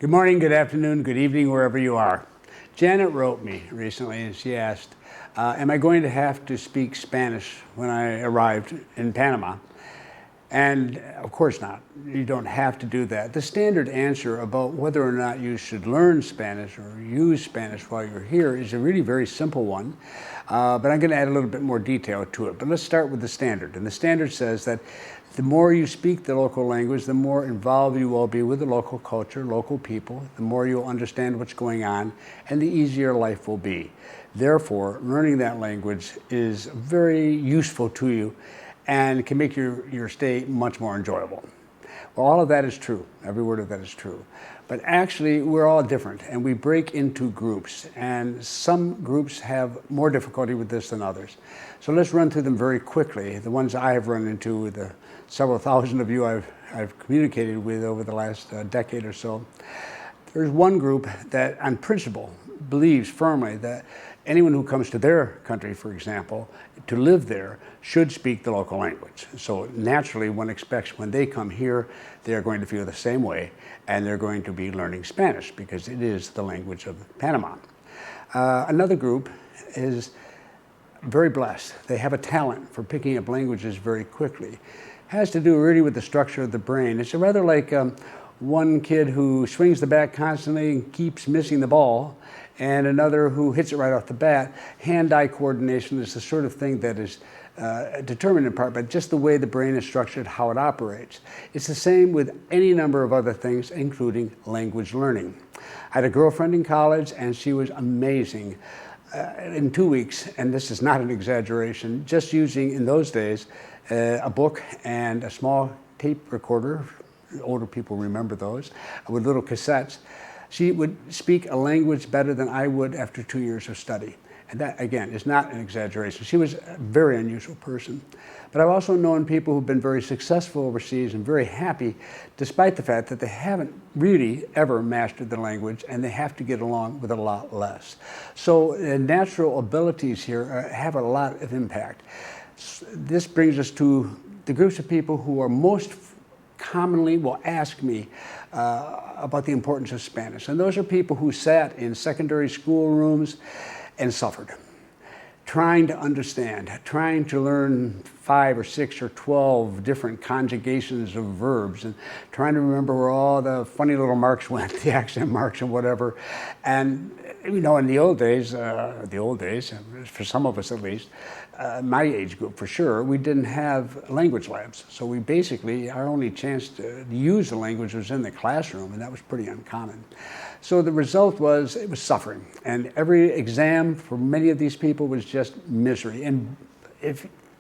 Good morning, good afternoon, good evening, wherever you are. Janet wrote me recently and she asked, am I going to have to speak Spanish when I arrived in Panama? And of course not. You don't have to do that. The standard answer about whether or not you should learn Spanish or use Spanish while you're here is a really very simple one, but I'm going to add a little bit more detail to it. But let's start with the standard. And the standard says that the more you speak the local language, the more involved you will be with the local culture, local people, the more you'll understand what's going on, and the easier life will be. Therefore, learning that language is very useful to you and can make your stay much more enjoyable. Well, all of that is true. Every word of that is true. But actually, we're all different, and we break into groups, and some groups have more difficulty with this than others. So let's run through them very quickly, the ones I have run into with the several thousand of you I've communicated with over the last decade or so. There's one group that, on principle, believes firmly that anyone who comes to their country, for example, to live there, should speak the local language. So naturally, one expects when they come here, they're going to feel the same way, and they're going to be learning Spanish because it is the language of Panama. Another group is very blessed. They have a talent for picking up languages very quickly. It has to do really with the structure of the brain. It's rather like one kid who swings the bat constantly and keeps missing the ball, and another who hits it right off the bat. Hand-eye coordination is the sort of thing that is determined in part by just the way the brain is structured, how it operates. It's the same with any number of other things, including language learning. I had a girlfriend in college, and she was amazing. In 2 weeks, and this is not an exaggeration, just using, in those days, a book and a small tape recorder, older people remember those, with little cassettes, she would speak a language better than I would after 2 years of study. And that, again, is not an exaggeration. She was a very unusual person. But I've also known people who've been very successful overseas and very happy, despite the fact that they haven't really ever mastered the language and they have to get along with a lot less. So natural abilities here have a lot of impact. This brings us to the groups of people who are most commonly will ask me about the importance of Spanish. And those are people who sat in secondary school rooms and suffered, trying to understand, trying to learn 5 or 6 or 12 different conjugations of verbs and trying to remember where all the funny little marks went, the accent marks and whatever. And you know, in the old days, for some of us at least, my age group for sure, we didn't have language labs. So we basically, our only chance to use the language was in the classroom, and that was pretty uncommon. So the result was, it was suffering. And every exam for many of these people was just misery. And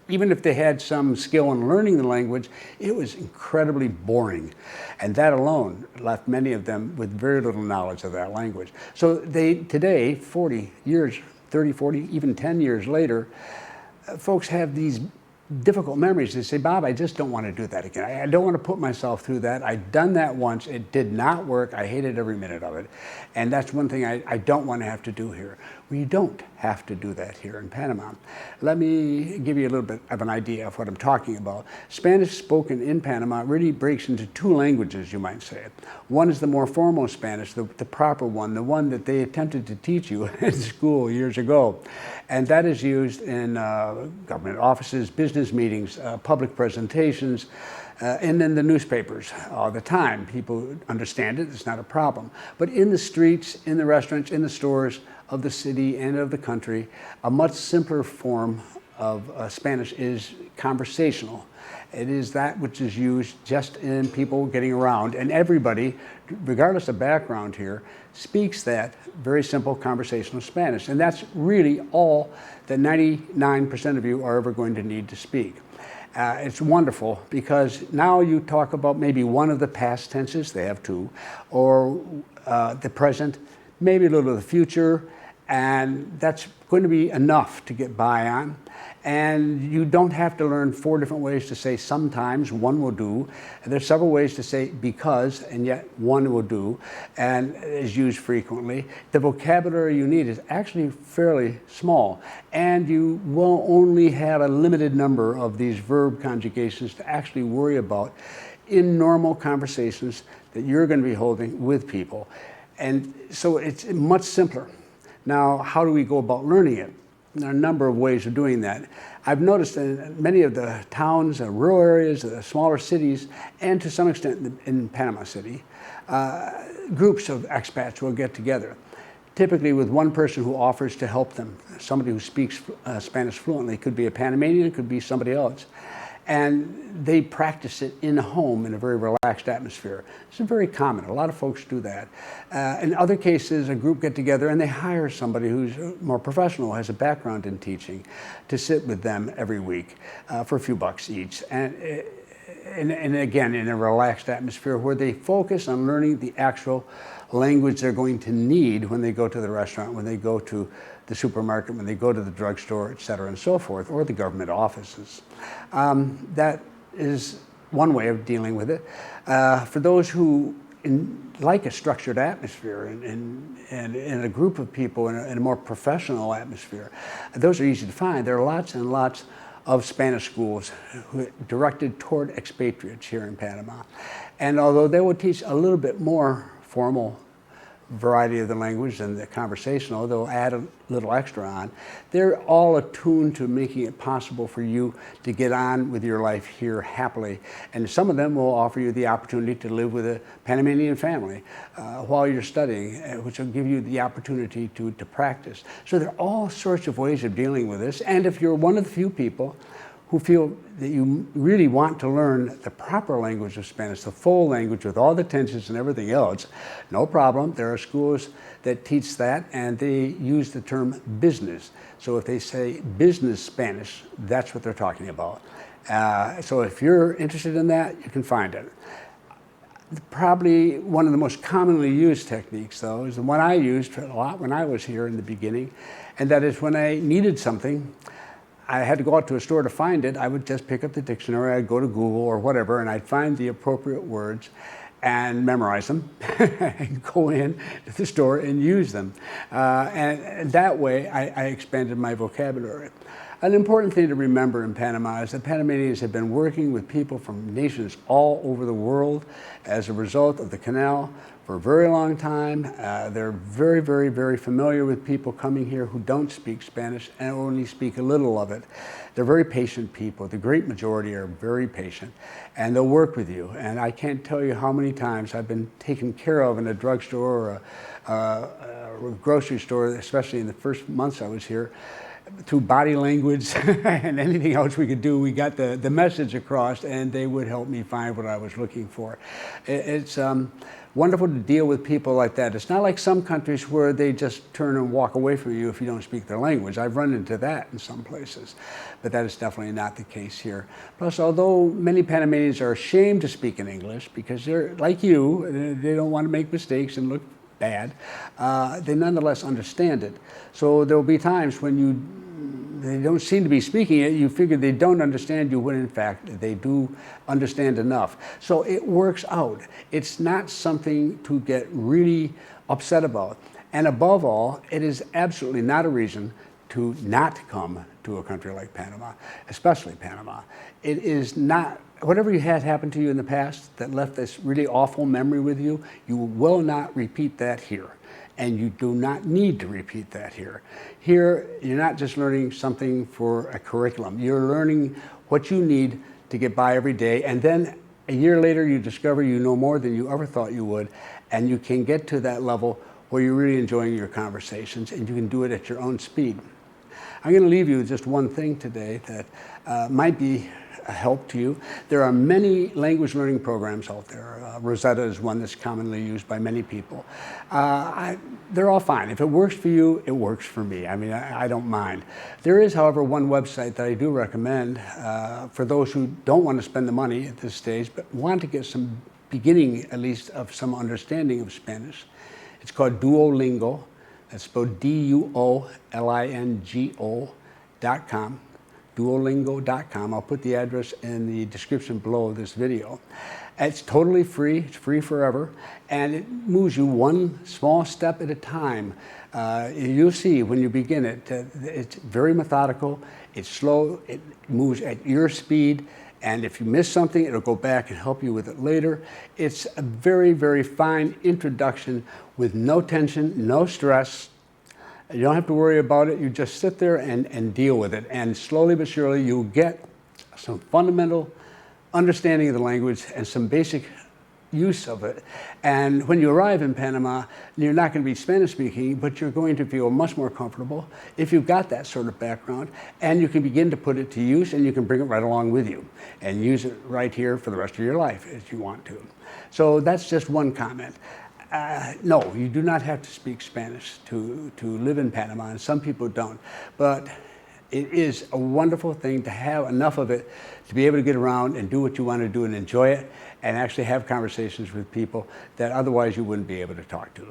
even if they had some skill in learning the language, it was incredibly boring. And that alone left many of them with very little knowledge of that language. So today, 40 years, 30, 40, even 10 years later, folks have these difficult memories. They say, Bob, I just don't want to do that again. I don't want to put myself through that. I'd done that once. It did not work. I hated every minute of it. And that's one thing I don't want to have to do here. We don't have to do that here in Panama. Let me give you a little bit of an idea of what I'm talking about. Spanish spoken in Panama really breaks into 2 languages, you might say. One is the more formal Spanish, the proper one, the one that they attempted to teach you in school years ago. And that is used in government offices, business meetings, public presentations, and in the newspapers all the time. People understand it, it's not a problem. But in the streets, in the restaurants, in the stores of the city and of the country, a much simpler form of Spanish is conversational. It is that which is used just in people getting around, and everybody, regardless of background here, speaks that very simple conversational Spanish. And that's really all that 99% of you are ever going to need to speak. It's wonderful because now you talk about maybe one of the past tenses, they have 2, or the present, maybe a little of the future, and that's going to be enough to get by on. And you don't have to learn 4 different ways to say sometimes, one will do. And there's several ways to say because, and yet one will do, and is used frequently. The vocabulary you need is actually fairly small, and you will only have a limited number of these verb conjugations to actually worry about in normal conversations that you're going to be holding with people. And so it's much simpler. Now, how do we go about learning it? There are a number of ways of doing that. I've noticed in many of the towns, rural areas, the smaller cities, and to some extent in Panama City, groups of expats will get together, typically with one person who offers to help them. Somebody who speaks Spanish fluently. It could be a Panamanian, it could be somebody else. And they practice it in a home in a very relaxed atmosphere. This is very common. A lot of folks do that. In other cases, a group get together and they hire somebody who's more professional, has a background in teaching, to sit with them every week for a few bucks each. And again, in a relaxed atmosphere where they focus on learning the actual language they're going to need when they go to the restaurant, when they go to the supermarket, when they go to the drugstore, et cetera, and so forth, or the government offices. That is one way of dealing with it. For those who like a structured atmosphere and a group of people in a more professional atmosphere, those are easy to find. There are lots and lots of Spanish schools directed toward expatriates here in Panama. And although they will teach a little bit more formal variety of the language and the conversational, they'll add a little extra on. They're all attuned to making it possible for you to get on with your life here happily. And some of them will offer you the opportunity to live with a Panamanian family while you're studying, which will give you the opportunity to practice. So there are all sorts of ways of dealing with this. And if you're one of the few people who feel that you really want to learn the proper language of Spanish, the full language with all the tenses and everything else, no problem. There are schools that teach that, and they use the term business. So if they say business Spanish, that's what they're talking about. So if you're interested in that, you can find it. Probably one of the most commonly used techniques, though, is the one I used a lot when I was here in the beginning, and that is when I needed something, I had to go out to a store to find it. I would just pick up the dictionary, I'd go to Google or whatever, and I'd find the appropriate words and memorize them and go in to the store and use them. And that way, I expanded my vocabulary. An important thing to remember in Panama is that Panamanians have been working with people from nations all over the world as a result of the canal for a very long time. They're very, very, very familiar with people coming here who don't speak Spanish and only speak a little of it. They're very patient people. The great majority are very patient, and they'll work with you. And I can't tell you how many times I've been taken care of in a drugstore or a grocery store, especially in the first months I was here, through body language and anything else we could do. We got the message across, and they would help me find what I was looking for. It's wonderful to deal with people like that. It's not like some countries where they just turn and walk away from you if you don't speak their language. I've run into that in some places, but that is definitely not the case here. Plus, although many Panamanians are ashamed to speak in English because they're like you, they don't want to make mistakes and look bad, they nonetheless understand it. So there will be times when they don't seem to be speaking it, you figure they don't understand you when in fact they do understand enough. So it works out. It's not something to get really upset about. And above all, it is absolutely not a reason to not come to a country like Panama, especially Panama. It is not, whatever you had happen to you in the past that left this really awful memory with you, you will not repeat that here. And you do not need to repeat that here. Here, you're not just learning something for a curriculum. You're learning what you need to get by every day. And then a year later, you discover you know more than you ever thought you would. And you can get to that level where you're really enjoying your conversations, and you can do it at your own speed. I'm going to leave you with just one thing today that might be a help to you. There are many language learning programs out there. Rosetta is one that's commonly used by many people. They're all fine. If it works for you, it works for me. I mean, I don't mind. There is, however, one website that I do recommend for those who don't want to spend the money at this stage, but want to get some beginning, at least, of some understanding of Spanish. It's called Duolingo. That's spelled Duolingo.com. Duolingo.com. I'll put the address in the description below this video. It's totally free. It's free forever. And it moves you one small step at a time. You'll see when you begin it, it's very methodical. It's slow. It moves at your speed. And if you miss something, it'll go back and help you with it later. It's a very, very fine introduction with no tension, no stress. You don't have to worry about it. You just sit there and deal with it. And slowly but surely, you'll get some fundamental understanding of the language and some basic use of it. And when you arrive in Panama, you're not going to be Spanish speaking, but you're going to feel much more comfortable if you've got that sort of background, and you can begin to put it to use, and you can bring it right along with you and use it right here for the rest of your life if you want to. So that's just one comment. No, you do not have to speak Spanish to live in Panama, and some people don't. But it is a wonderful thing to have enough of it to be able to get around and do what you want to do and enjoy it, and actually have conversations with people that otherwise you wouldn't be able to talk to.